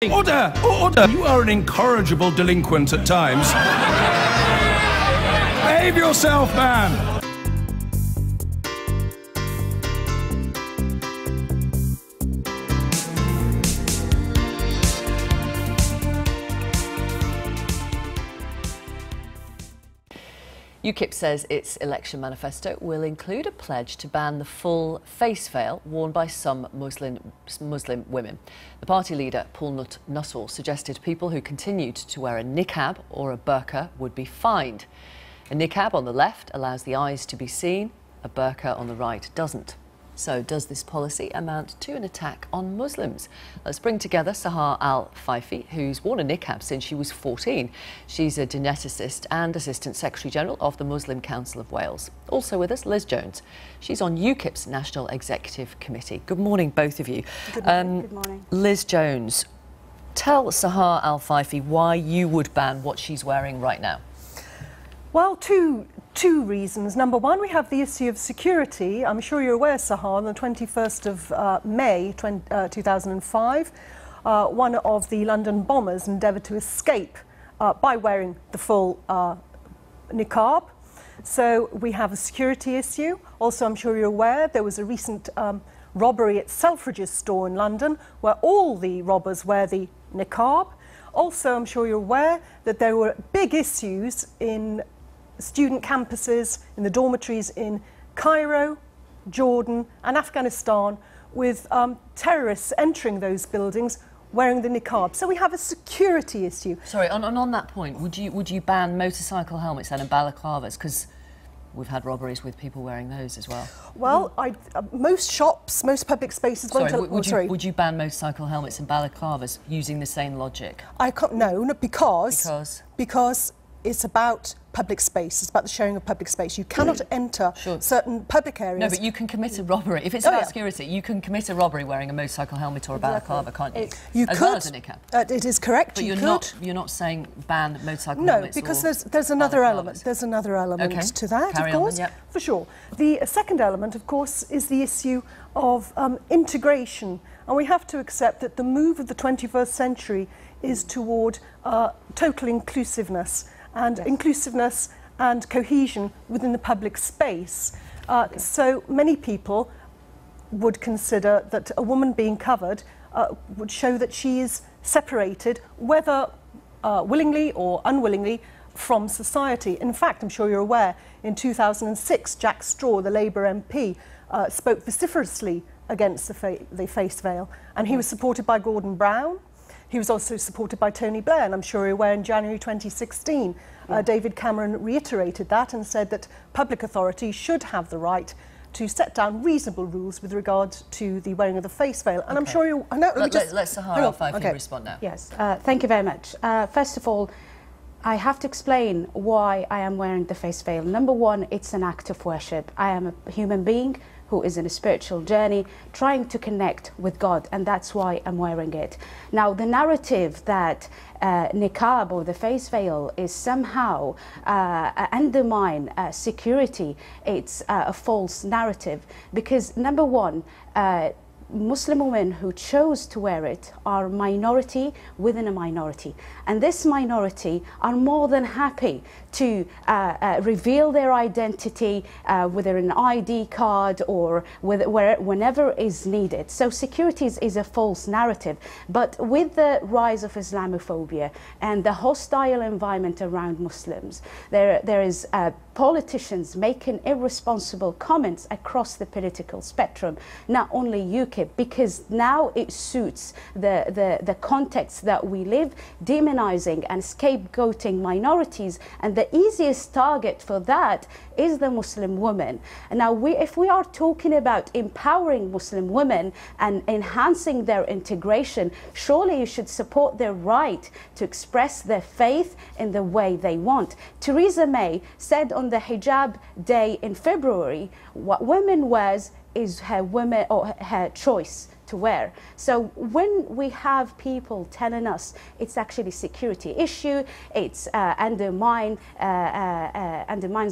Order! Order! You are an incorrigible delinquent at times. Behave yourself, man! UKIP says its election manifesto will include a pledge to ban the full face veil worn by some Muslim women. The party leader, Paul Nuttall, suggested people who continued to wear a niqab or a burqa would be fined. A niqab on the left allows the eyes to be seen, a burqa on the right doesn't. So does this policy amount to an attack on Muslims? Let's bring together Sahar Al-Faifi, who's worn a niqab since she was 14. She's a geneticist and Assistant Secretary-General of the Muslim Council of Wales. Also with us, Liz Jones. She's on UKIP's National Executive Committee. Good morning, both of you. Good morning. Good morning. Liz Jones, tell Sahar Al-Faifi why you would ban what she's wearing right now. Well, two reasons. Number one, we have the issue of security. I'm sure you're aware, Sahar, on the 21st of May 2005, one of the London bombers endeavoured to escape by wearing the full niqab. So we have a security issue. Also, I'm sure you're aware, there was a recent robbery at Selfridges store in London where all the robbers wear the niqab. Also, I'm sure you're aware that there were big issues in student campuses, in the dormitories in Cairo, Jordan and Afghanistan with terrorists entering those buildings wearing the niqab. So we have a security issue. Sorry, on that point, would you ban motorcycle helmets then and balaclavas? Because we've had robberies with people wearing those as well. Well, most shops, most public spaces... Would you ban motorcycle helmets and balaclavas using the same logic? I can't, no, because it's about public space. It's about the sharing of public space. You cannot enter certain public areas. No, but you can commit a robbery. If it's about security, you can commit a robbery wearing a motorcycle helmet or a balaclava, can't you? You as could. Well as a niqab. It is correct. But you're not saying ban motorcycle helmets. No, because there's another element. There's another element to that, Carry of course, on, for sure. The second element, of course, is the issue of integration. And we have to accept that the move of the 21st century is toward total inclusiveness. And inclusiveness and cohesion within the public space. So many people would consider that a woman being covered would show that she is separated, whether willingly or unwillingly, from society. In fact, I'm sure you're aware, in 2006, Jack Straw, the Labour MP, spoke vociferously against the face veil, and he was supported by Gordon Brown. He was also supported by Tony Blair, and I'm sure you're aware in January 2016, David Cameron reiterated that and said that public authority should have the right to set down reasonable rules with regard to the wearing of the face veil. And I'm sure you... Let Sahar Al-Faifi respond now. Yes, thank you very much. First of all, I have to explain why I am wearing the face veil. Number one, it's an act of worship. I am a human being who is in a spiritual journey, trying to connect with God, and that's why I'm wearing it. Now, the narrative that niqab or the face veil is somehow undermine security, it's a false narrative, because number one, Muslim women who chose to wear it are minority within a minority, and this minority are more than happy to reveal their identity, whether an ID card or whenever is needed. So security is a false narrative, but with the rise of Islamophobia and the hostile environment around Muslims, there is politicians making irresponsible comments across the political spectrum, not only UKIP, because now it suits the context that we live, demonizing and scapegoating minorities, and the easiest target for that is the Muslim woman. Now, if we are talking about empowering Muslim women and enhancing their integration, surely you should support their right to express their faith in the way they want. Theresa May said on the hijab day in February, what women wears is her choice to wear. So when we have people telling us it's actually a security issue, it's undermines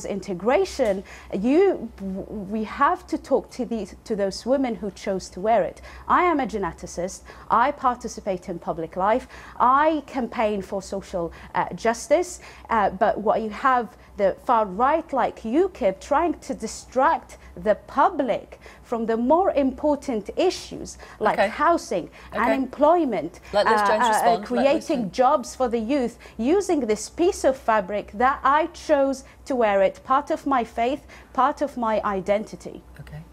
integration, we have to talk to those women who chose to wear it. I am a geneticist. I participate in public life. I campaign for social justice. But what you have the far right like UKIP trying to distract the public from the more important issues like housing, unemployment, creating jobs for the youth, using this piece of fabric that I chose to wear it, part of my faith, part of my identity. Okay.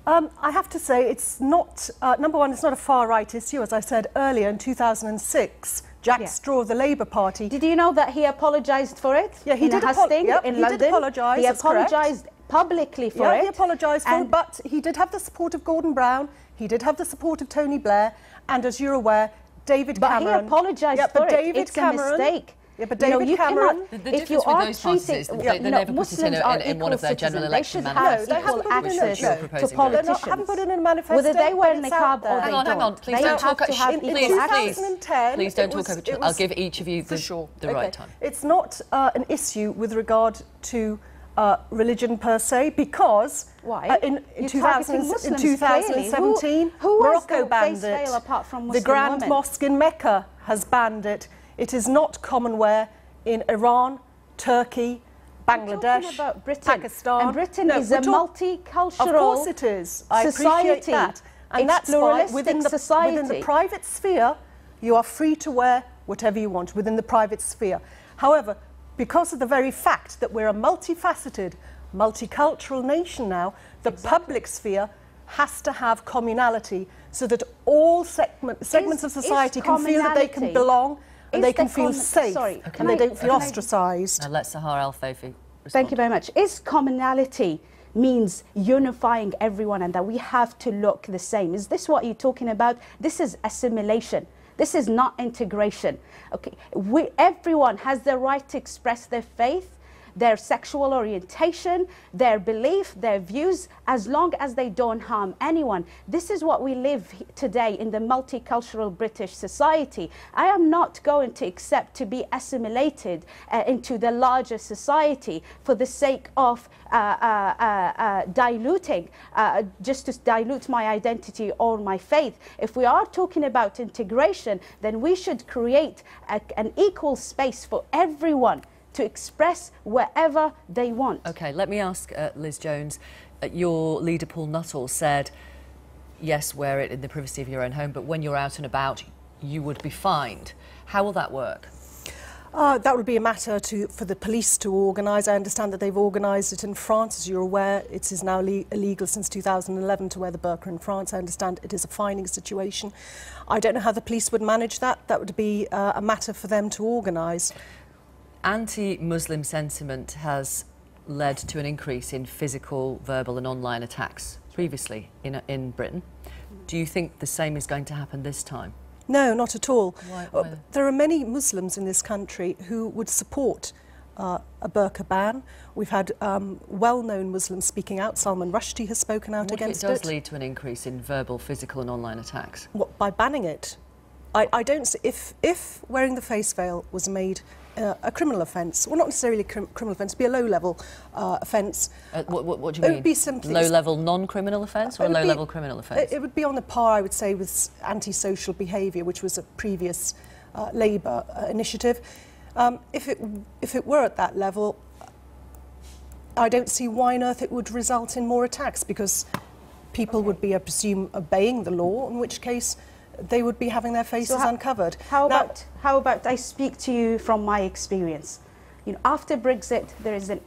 I have to say it's not, number one, it's not a far-right issue. As I said earlier, in 2006, Jack Straw of the Labour Party... Did you know that he apologised for it? Yeah, he did apologise. In London. Did apologise, he apologised publicly for it. Yeah, he apologised for it, but he did have the support of Gordon Brown, he did have the support of Tony Blair, and as you're aware, David Cameron... But he apologised for it. It's a mistake. Yeah, but David Cameron... The difference with those parties is they never put it in one of their general election manifestos. They have equal access to politicians. They haven't put it in a manifesto. Whether they wear niqab or they don't. Hang on, please don't talk. Please don't talk over. I'll give each of you the right time. It's not an issue with regard to religion per se, because in 2017 Morocco banned it. The Grand Mosque in Mecca has banned it. It is not common wear in Iran, Turkey, Bangladesh, about Britain. Pakistan. And Britain is a multicultural Of course it is. I appreciate that. And that's why within the private sphere, you are free to wear whatever you want within the private sphere. However, because of the very fact that we're a multifaceted, multicultural nation now, the public sphere has to have communality so that all segments of society can feel that they can belong and they can feel safe and they don't feel ostracised. Now let Sahar Al-Faifi respond. Thank you very much. Is commonality means unifying everyone and that we have to look the same? Is this what you're talking about? This is assimilation. This is not integration. Okay, everyone has the right to express their faith, their sexual orientation, their belief, their views, as long as they don't harm anyone. This is what we live today in the multicultural British society. I am not going to accept to be assimilated into the larger society for the sake of diluting, just to dilute my identity or my faith. If we are talking about integration, then we should create an equal space for everyone to express wherever they want. Okay, let me ask Liz Jones. Your leader, Paul Nuttall, said, yes, wear it in the privacy of your own home, but when you're out and about, you would be fined. How will that work? That would be a matter for the police to organise. I understand that they've organised it in France. As you're aware, it is now illegal since 2011 to wear the burqa in France. I understand it is a fining situation. I don't know how the police would manage that. That would be a matter for them to organise. Anti-Muslim sentiment has led to an increase in physical, verbal and online attacks previously in Britain. Do you think the same is going to happen this time? No, not at all. Why? There are many Muslims in this country who would support a burqa ban. We've had well-known Muslims speaking out. Salman Rushdie has spoken out against it. What if it does lead to an increase in verbal, physical and online attacks? What, by banning it? I don't see... If wearing the face veil was made a criminal offence, well, not necessarily a criminal offence, be a low-level offence. What do you mean? It would be simply... Low-level non-criminal offence or a low-level criminal offence? It would be on the par, I would say, with antisocial behaviour, which was a previous Labour initiative. If it were at that level, I don't see why on earth it would result in more attacks, because people would be, I presume, obeying the law, in which case they would be having their faces uncovered. How about I speak to you from my experience? You know, after Brexit, there is a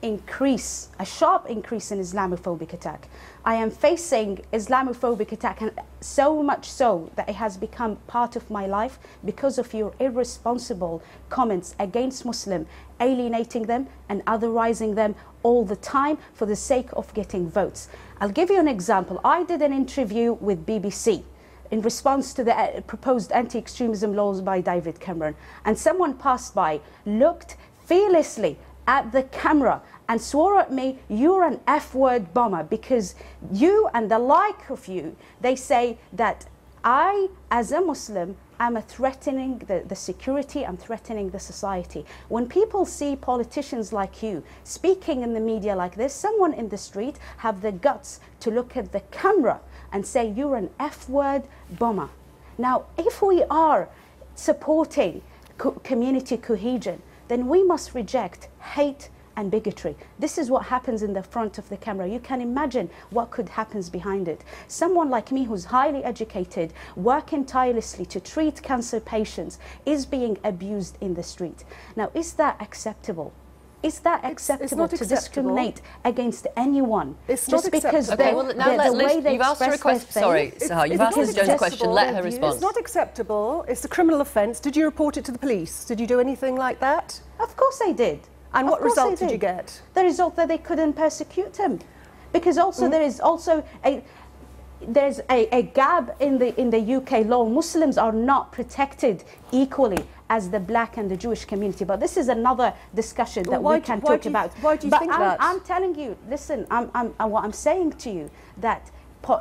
sharp increase in Islamophobic attack. I am facing Islamophobic attack, and so much so that it has become part of my life because of your irresponsible comments against Muslims, alienating them and otherizing them all the time for the sake of getting votes. I'll give you an example. I did an interview with BBC in response to the proposed anti-extremism laws by David Cameron, and someone passed by, looked fearlessly at the camera and swore at me, "You're an F-word bomber," because you and the like of you, they say that I, as a Muslim, am threatening the security, I'm threatening the society. When people see politicians like you speaking in the media like this, someone in the street have the guts to look at the camera and say, "You're an F-word bomber." Now, if we are supporting community cohesion, then we must reject hate and bigotry. This is what happens in the front of the camera. You can imagine what could happen behind it. Someone like me who's highly educated, working tirelessly to treat cancer patients, is being abused in the street. Now, is that acceptable? Is that acceptable to discriminate against anyone? It's just not because okay, well, now let Liz, you've asked her a question. Sorry, Sahar, you've asked Liz Jones a question. Let her respond. It's not acceptable. It's a criminal offence. Did you report it to the police? Did you do anything like that? Of course I did. And what result did you get? The result that they couldn't persecute him, because also there is also there's a gap in the UK law. Muslims are not protected equally as the black and the Jewish community, but this is another discussion that we can talk about. Why do you think that? I'm telling you, listen, what I'm saying to you, that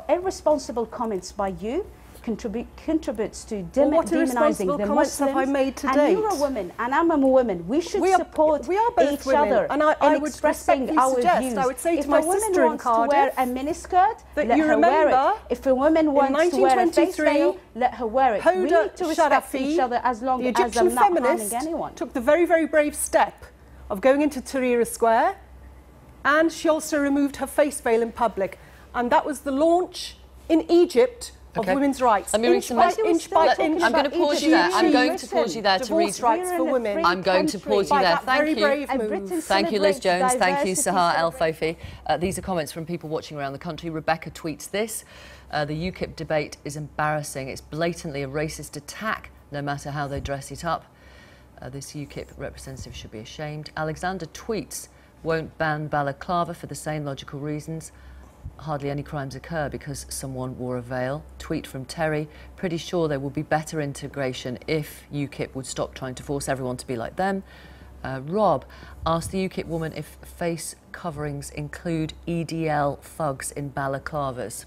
irresponsible comments by you contributes to demonising the Muslims. Have I made to and date? you're a woman and I'm a woman. We should support both each women, other and I in would expressing our views. I would say if to my a woman sister in wants Cardiff to wear a miniskirt, that let you her wear remember it. If a woman wants to wear a face veil, let her wear it. We need to respect each other as long as I'm not harming anyone. Took the very, very brave step of going into Tahrir Square, and she also removed her face veil in public, and that was the launch in Egypt of women's rights. Let me read some inch by inch. I'm going to pause you there. I'm going to pause you there to read. Divorce rights for women. I'm going to pause you there. Thank you. Thank you, Liz Jones. Thank you, Sahar El Fofi. These are comments from people watching around the country. Rebecca tweets this. The UKIP debate is embarrassing. It's blatantly a racist attack, no matter how they dress it up. This UKIP representative should be ashamed. Alexander tweets, won't ban balaclava for the same logical reasons. Hardly any crimes occur because someone wore a veil. Tweet from Terry, pretty sure there will be better integration if UKIP would stop trying to force everyone to be like them. Rob asked the UKIP woman if face coverings include EDL thugs in balaclavas.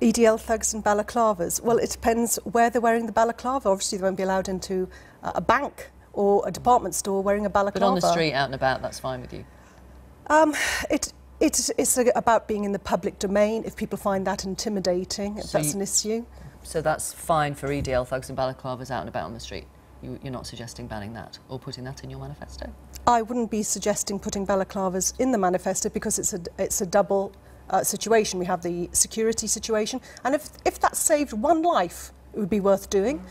EDL thugs in balaclavas? Well, it depends where they're wearing the balaclava. Obviously, they won't be allowed into a bank or a department store wearing a balaclava. But on the street, out and about, that's fine with you? It's about being in the public domain. If people find that intimidating, if that's an issue. So that's fine for EDL thugs and balaclavas out and about on the street? You're not suggesting banning that or putting that in your manifesto? I wouldn't be suggesting putting balaclavas in the manifesto because it's a double situation. We have the security situation, and if that saved one life, it would be worth doing.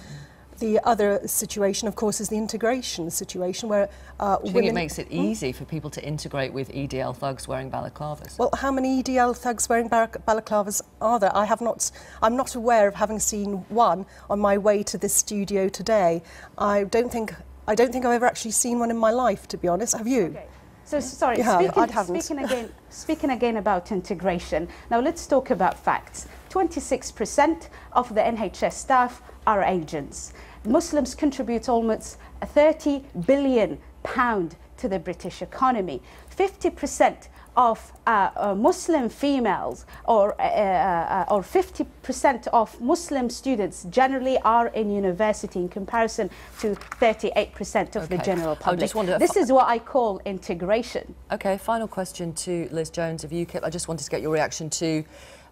The other situation, of course, is the integration situation where Do you think it makes it easy for people to integrate with EDL thugs wearing balaclavas? Well, how many EDL thugs wearing balaclavas are there? I'm not aware of having seen one on my way to this studio today. I don't think I've ever actually seen one in my life, to be honest. Have you? Okay. So sorry, Yeah, speaking again about integration. Now let's talk about facts. 26% of the NHS staff are agents. Muslims contribute almost £30 billion to the British economy. 50% of Muslim females or 50% of Muslim students generally are in university in comparison to 38% of the general public. This is what I call integration. Okay, final question to Liz Jones of UKIP. I just wanted to get your reaction to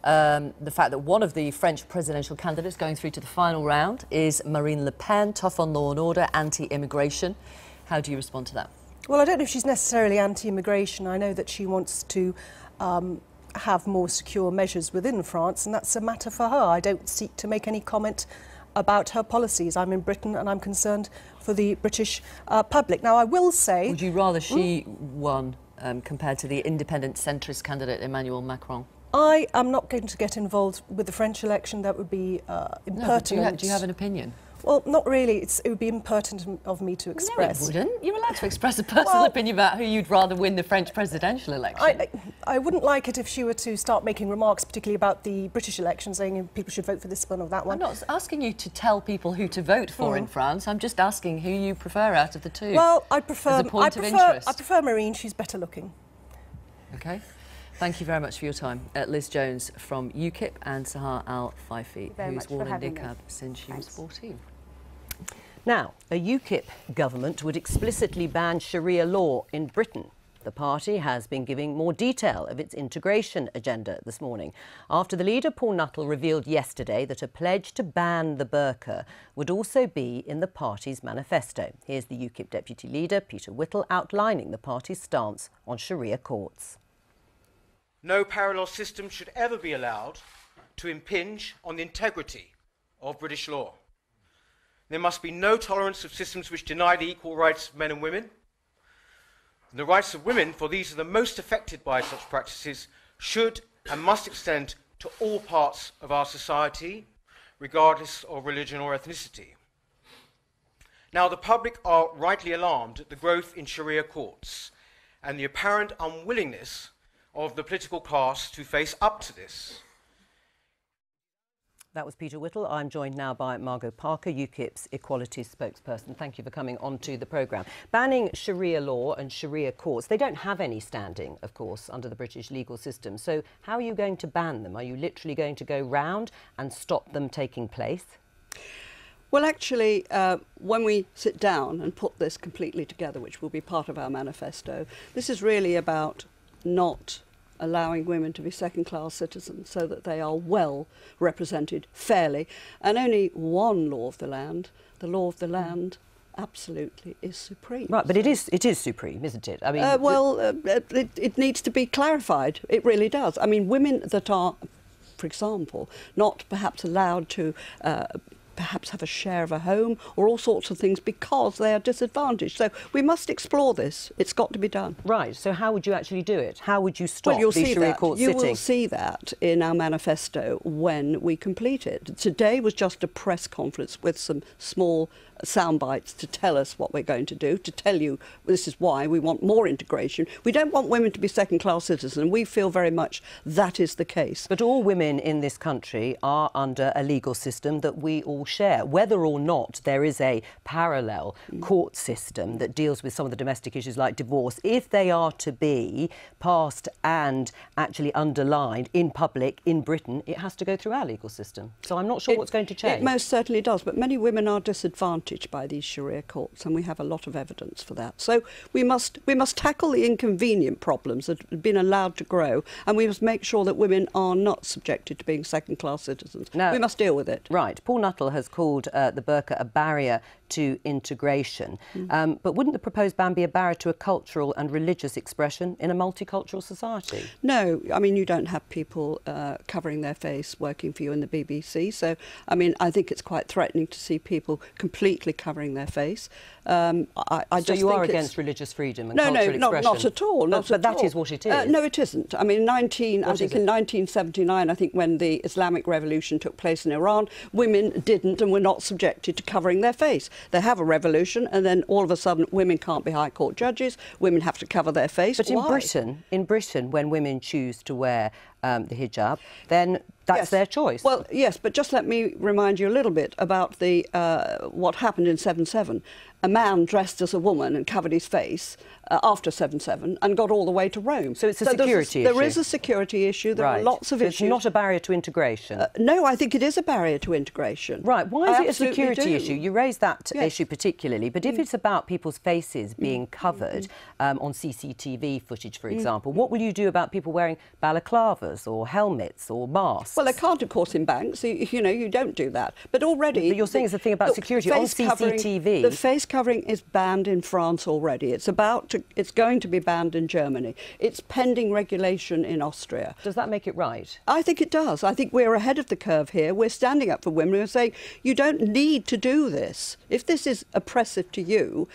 the fact that one of the French presidential candidates going through to the final round is Marine Le Pen, tough on law and order, anti-immigration. How do you respond to that? Well, I don't know if she's necessarily anti-immigration. I know that she wants to have more secure measures within France, and that's a matter for her. I don't seek to make any comment about her policies. I'm in Britain and I'm concerned for the British public. Now, I will say... Would you rather she won compared to the independent centrist candidate Emmanuel Macron? I am not going to get involved with the French election. That would be impertinent. No, do you have an opinion? Well, not really. It would be impertinent of me to express. No, it wouldn't. You're allowed to express a personal opinion about who you'd rather win the French presidential election. I wouldn't like it if she were to start making remarks, particularly about the British election, saying people should vote for this one or that one. I'm not asking you to tell people who to vote for in France. I'm just asking who you prefer out of the two. Well, I prefer Marine. She's better looking. OK. Thank you very much for your time. Liz Jones from UKIP and Sahar Al-Faifi, who's worn a niqab since she was 14. Now, a UKIP government would explicitly ban Sharia law in Britain. The party has been giving more detail of its integration agenda this morning, after the leader, Paul Nuttall, revealed yesterday that a pledge to ban the burqa would also be in the party's manifesto. Here's the UKIP deputy leader, Peter Whittle, outlining the party's stance on Sharia courts. No parallel system should ever be allowed to impinge on the integrity of British law. There must be no tolerance of systems which deny the equal rights of men and women. And the rights of women, for these are the most affected by such practices, should and must extend to all parts of our society, regardless of religion or ethnicity. Now, the public are rightly alarmed at the growth in Sharia courts and the apparent unwillingness of the political class to face up to this. That was Peter Whittle. I'm joined now by Margot Parker, UKIP's equality spokesperson. Thank you for coming onto the programme. Banning Sharia law and Sharia courts, they don't have any standing, of course, under the British legal system. So how are you going to ban them? Are you literally going to go round and stop them taking place? Well, actually, when we sit down and put this completely together, which will be part of our manifesto, this is really about not allowing women to be second-class citizens so that they are well represented fairly. And only one law of the land, absolutely is supreme. Right, but it is supreme, isn't it? I mean, it needs to be clarified. It really does. I mean, women that are, for example, not perhaps allowed to perhaps have a share of a home or all sorts of things because they are disadvantaged. So we must explore this. It's got to be done. Right. So how would you actually do it? How would you stop these Sharia courts sitting? You will see that in our manifesto when we complete it. Today was just a press conference with some small sound bites to tell us what we're going to do, to tell you this is why we want more integration. We don't want women to be second-class citizens, and we feel very much that is the case. But all women in this country are under a legal system that we all share. Whether or not there is a parallel court system that deals with some of the domestic issues like divorce, if they are to be passed and actually underlined in public in Britain, it has to go through our legal system. So I'm not sure what's going to change. It most certainly does, but many women are disadvantaged by these Sharia courts, and we have a lot of evidence for that. So we must tackle the inconvenient problems that have been allowed to grow, and we must make sure that women are not subjected to being second-class citizens. No. We must deal with it. Right. Paul Nuttall has called the burqa a barrier to integration. But wouldn't the proposed ban be a barrier to a cultural and religious expression in a multicultural society? No. I mean, you don't have people covering their face working for you in the BBC. So, I mean, I think it's quite threatening to see people completely covering their face. So you are against religious freedom and cultural expression? No, not at all. But that is what it is. No, it isn't. I mean, in 1979, I think when the Islamic Revolution took place in Iran, women didn't and were not subjected to covering their face. They have a revolution, and then all of a sudden women can't be High Court judges, women have to cover their face. But Why? in Britain, when women choose to wear the hijab, then that's their choice. Well, yes, but just let me remind you a little bit about the what happened in 7/7. A man dressed as a woman and covered his face after 7/7 and got all the way to Rome. So it's a security issue? There is a security issue. There are lots of issues. It's not a barrier to integration? No, I think it is a barrier to integration. Right. Why is it a security issue? You raised that issue particularly, but if it's about people's faces being covered on CCTV footage, for example, what will you do about people wearing balaclavas or helmets or masks? Well, they can't, of course, in banks. You know, you don't do that. But already... But you're saying it's the thing about security on CCTV. The face covering is banned in France already. It's going to be banned in Germany. It's pending regulation in Austria. Does that make it right? I think it does. I think we're ahead of the curve here. We're standing up for women. We're saying, you don't need to do this. If this is oppressive to you,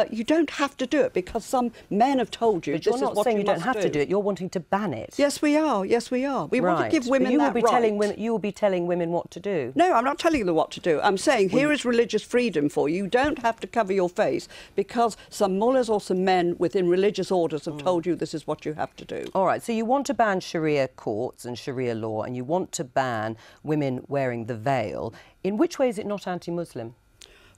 you don't have to do it because some men have told you but you're this not is what saying you you don't must have to do it. You're wanting to ban it. Yes, we are. Yes, Yes, we are. We want to give women that right. You will be telling women what to do. No, I'm not telling them what to do. I'm saying here is religious freedom for you. You don't have to cover your face because some mullahs or some men within religious orders have told you this is what you have to do. All right, so you want to ban Sharia courts and Sharia law, and you want to ban women wearing the veil. In which way is it not anti-Muslim?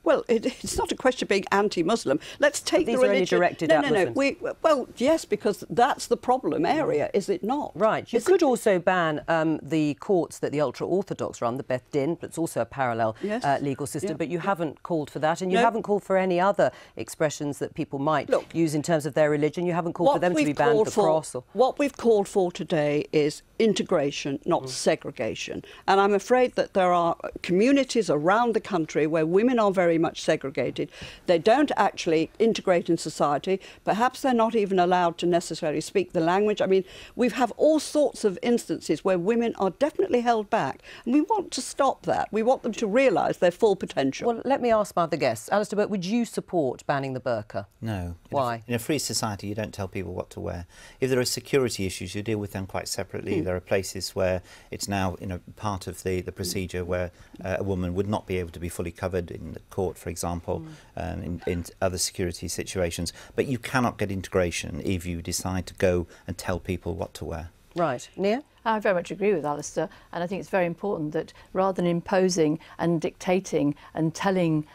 Well, it's not a question of being anti-Muslim. Let's take these the religion. are only directed at Muslims. Well, yes, because that's the problem area, is it not? Right. You could also ban the courts that the ultra-Orthodox run, the Beth Din, but it's also a parallel legal system, but you haven't called for that, and you haven't called for any other expressions that people might use in terms of their religion. You haven't called for them to be banned, the cross. What we've called for today is integration, not segregation. And I'm afraid that there are communities around the country where women are very much segregated. They don't actually integrate in society. Perhaps they're not even allowed to necessarily speak the language. I mean, we have all sorts of instances where women are definitely held back, and we want to stop that. We want them to realise their full potential. Well, let me ask my other guests. Alistair Burke, would you support banning the burqa? No. Why? In a free society, you don't tell people what to wear. If there are security issues, you deal with them quite separately. There are places where it's now, part of the procedure where a woman would not be able to be fully covered in the court, for example, in other security situations. But you cannot get integration if you decide to go and tell people what to wear. Right. Nia? I very much agree with Alistair, and I think it's very important that rather than imposing and dictating and telling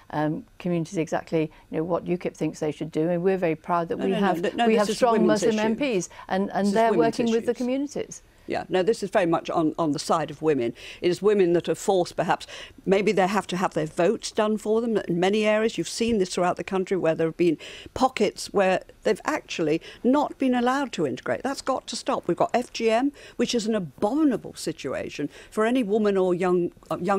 communities exactly what UKIP thinks they should do, and we're very proud that we have strong Muslim MPs, and they're working with the communities. Yeah, no, this is very much on the side of women. It is women that are forced, perhaps, maybe they have to have their votes done for them. In many areas, you've seen this throughout the country, where there have been pockets where they've actually not been allowed to integrate. That's got to stop. We've got FGM, which is an abominable situation for any woman or young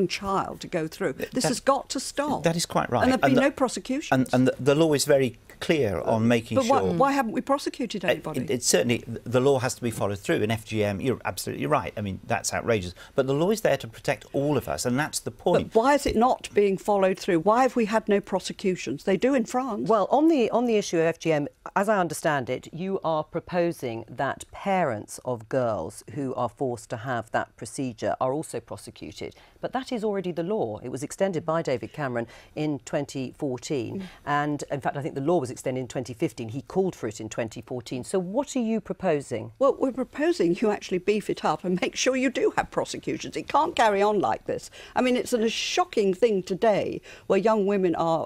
child to go through. This has got to stop. That is quite right. And there have been no prosecutions. And the law is very clear on making sure... But why haven't we prosecuted anybody? It's certainly, the law has to be followed through. In FGM, you're absolutely right. I mean, that's outrageous. But the law is there to protect all of us, and that's the point. But why is it not being followed through? Why have we had no prosecutions? They do in France. Well, on the issue of FGM, as I understand it, you are proposing that parents of girls who are forced to have that procedure are also prosecuted. But that is already the law. It was extended by David Cameron in 2014. And, in fact, I think the law was extended in 2015. He called for it in 2014. So what are you proposing? Well, we're proposing you actually beef it up and make sure you do have prosecutions. It can't carry on like this. I mean, it's a shocking thing today where young women are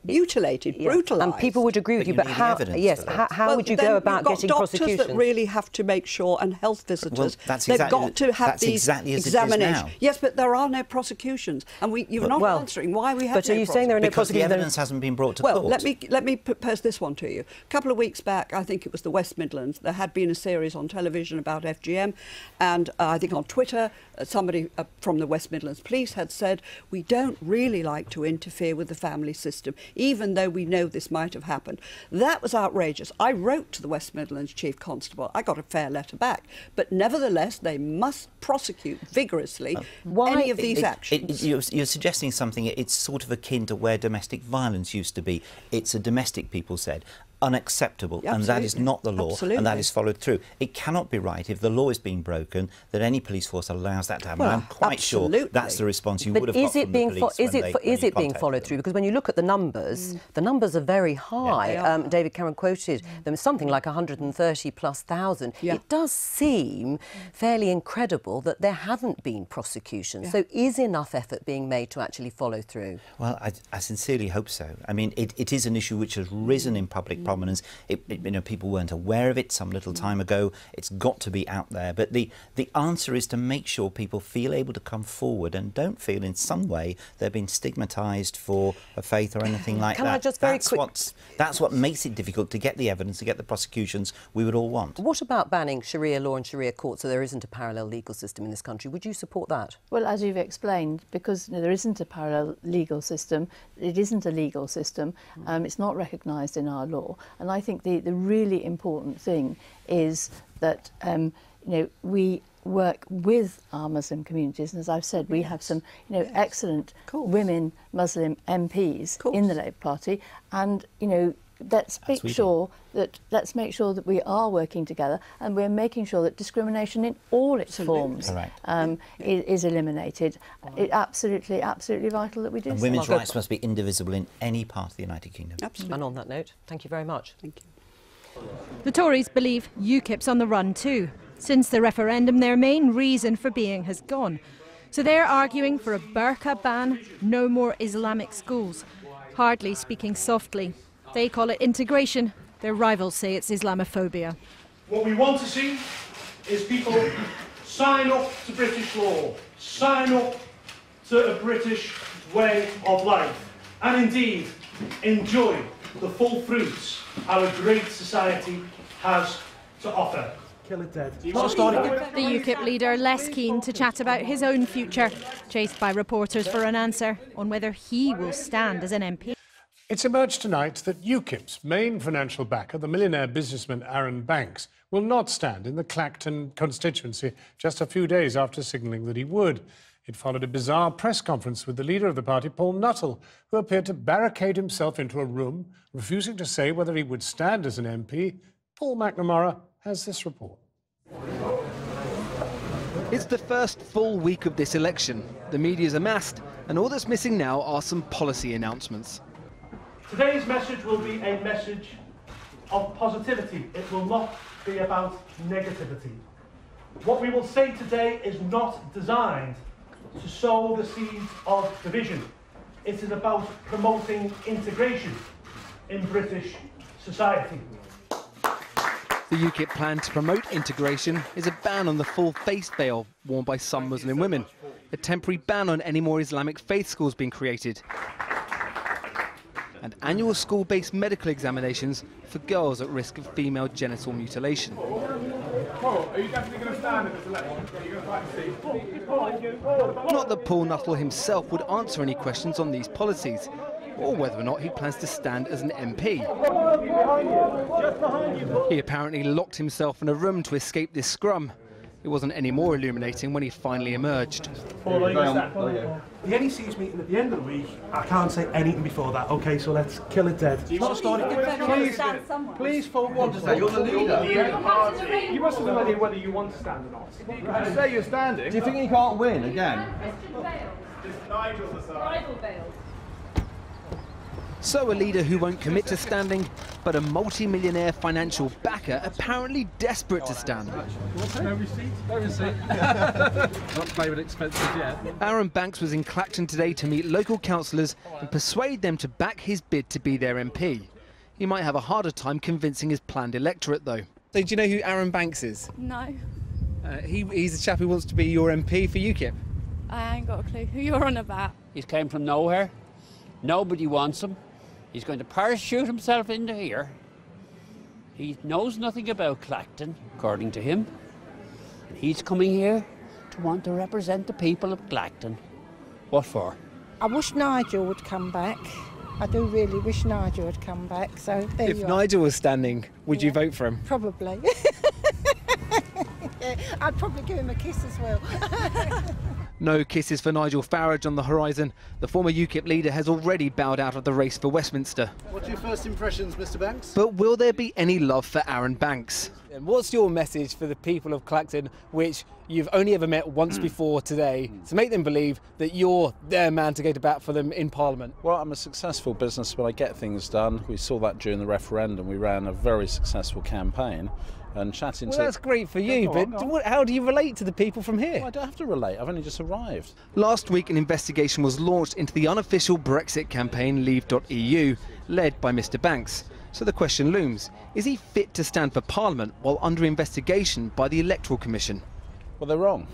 mutilated, brutalised. And people would agree with you, but how would you go about getting prosecutions? Doctors that really have to make sure, and health visitors, they've got to have these examinations. Yes, but there are no prosecutions, and you're not answering why we have no prosecutions. But are you saying there are no prosecutions? Because the evidence hasn't been brought to court. Well, let me pose this one to you. A couple of weeks back, I think it was the West Midlands, there had been a series on television about FGM, and I think on Twitter, somebody from the West Midlands Police had said, we don't really like to interfere with the family system, even though we know this might have happened. That was outrageous. I wrote to the West Midlands Chief Constable. I got a fair letter back. But nevertheless, they must prosecute vigorously any of these actions. You're suggesting something, it's sort of akin to where domestic violence used to be. It's a domestic, people said, unacceptable, and that is not the law, and that is followed through. It cannot be right, if the law is being broken, that any police force allows that to happen. I'm quite sure that's the response you would have got from the police. Is it being followed through? Because when you look at the numbers are very high. Yeah, David Cameron quoted them something like 130,000+. Yeah. It does seem fairly incredible that there haven't been prosecutions. Yeah. So is enough effort being made to actually follow through? Well, I sincerely hope so. I mean, it is an issue which has risen in public prominence. People weren't aware of it some little time ago. It's got to be out there. But the answer is to make sure people feel able to come forward and don't feel in some way they're being stigmatised for a faith or anything like that. Can I just very That's what makes it difficult to get the evidence, to get the prosecutions we would all want. What about banning Sharia law and Sharia courts so there isn't a parallel legal system in this country? Would you support that? Well, as you've explained, because there isn't a parallel legal system, it isn't a legal system, it's not recognised in our law. And I think the really important thing is that we work with our Muslim communities, and as I've said, we have some excellent women Muslim MPs in the Labour Party, and let's make sure that we are working together, and we're making sure that discrimination in all its forms is eliminated. It's absolutely vital that we do. And women's rights must be indivisible in any part of the United Kingdom. Absolutely. And on that note, thank you very much. Thank you. The Tories believe UKIP's on the run too. Since the referendum, their main reason for being has gone. So they're arguing for a burqa ban, no more Islamic schools. Hardly speaking softly. They call it integration. Their rivals say it's Islamophobia. What we want to see is people sign up to British law, sign up to a British way of life, and indeed enjoy the full fruits our great society has to offer. Kill it dead. The UKIP leader less keen to chat about his own future, chased by reporters for an answer on whether he will stand as an MP. It's emerged tonight that UKIP's main financial backer, the millionaire businessman Arron Banks, will not stand in the Clacton constituency just a few days after signalling that he would. It followed a bizarre press conference with the leader of the party, Paul Nuttall, who appeared to barricade himself into a room, refusing to say whether he would stand as an MP. Paul McNamara has this report. It's the first full week of this election. The media's amassed, and all that's missing now are some policy announcements. Today's message will be a message of positivity. It will not be about negativity. What we will say today is not designed to sow the seeds of division. It is about promoting integration in British society. The UKIP plan to promote integration is a ban on the full face veil worn by some Muslim women, a temporary ban on any more Islamic faith schools being created, and annual school-based medical examinations for girls at risk of female genital mutilation. Paul, are you definitely going to stand in this election? Are you going to fight the seat? Not that Paul Nuttall himself would answer any questions on these policies, or whether or not he plans to stand as an MP. He apparently locked himself in a room to escape this scrum. It wasn't any more illuminating when he finally emerged. The NEC's meeting at the end of the week. I can't say anything before that. OK, so let's kill it dead. Not a story. Please, for one. You're the leader. You must have no idea whether you want to stand or not. You say you're standing. Do you think you can't win again? So a leader who won't commit to standing, but a multi-millionaire financial backer apparently desperate to stand. Not favourite expenses yet. Arron Banks was in Clacton today to meet local councillors and persuade them to back his bid to be their MP. He might have a harder time convincing his planned electorate, though. So do you know who Arron Banks is? No. He's the chap who wants to be your MP for UKIP. I ain't got a clue who you're on about. He's came from nowhere. Nobody wants him. He's going to parachute himself into here. He knows nothing about Clacton, according to him. And he's coming here to want to represent the people of Clacton. What for? I wish Nigel would come back. I do really wish Nigel would come back. So there If Nigel was standing, would you vote for him? Probably. Yeah, I'd probably give him a kiss as well. No kisses for Nigel Farage on the horizon. The former UKIP leader has already bowed out of the race for Westminster. What's your first impressions, Mr. Banks? But will there be any love for Arron Banks? And what's your message for the people of Clacton, which you've only ever met once before today, to make them believe that you're their man to go to bat for them in Parliament? Well, I'm a successful businessman. I get things done. We saw that during the referendum. We ran a very successful campaign. And chatting well, that's great for you, but how do you relate to the people from here? Well, I don't have to relate. I've only just arrived. Last week, an investigation was launched into the unofficial Brexit campaign Leave.eu, led by Mr. Banks. So the question looms, is he fit to stand for Parliament while under investigation by the Electoral Commission? Well, they're wrong.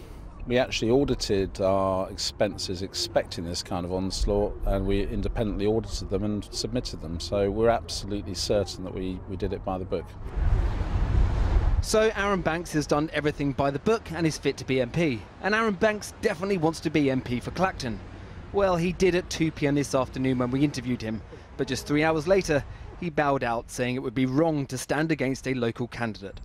We actually audited our expenses expecting this kind of onslaught, and we independently audited them and submitted them. So we're absolutely certain that we did it by the book. So Arron Banks has done everything by the book and is fit to be MP. And Arron Banks definitely wants to be MP for Clacton. Well, he did at 2 p.m. this afternoon when we interviewed him. But just 3 hours later, he bowed out, saying it would be wrong to stand against a local candidate.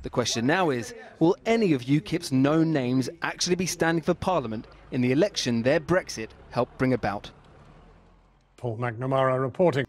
The question now is, will any of UKIP's known names actually be standing for Parliament in the election their Brexit helped bring about? Paul McNamara reporting.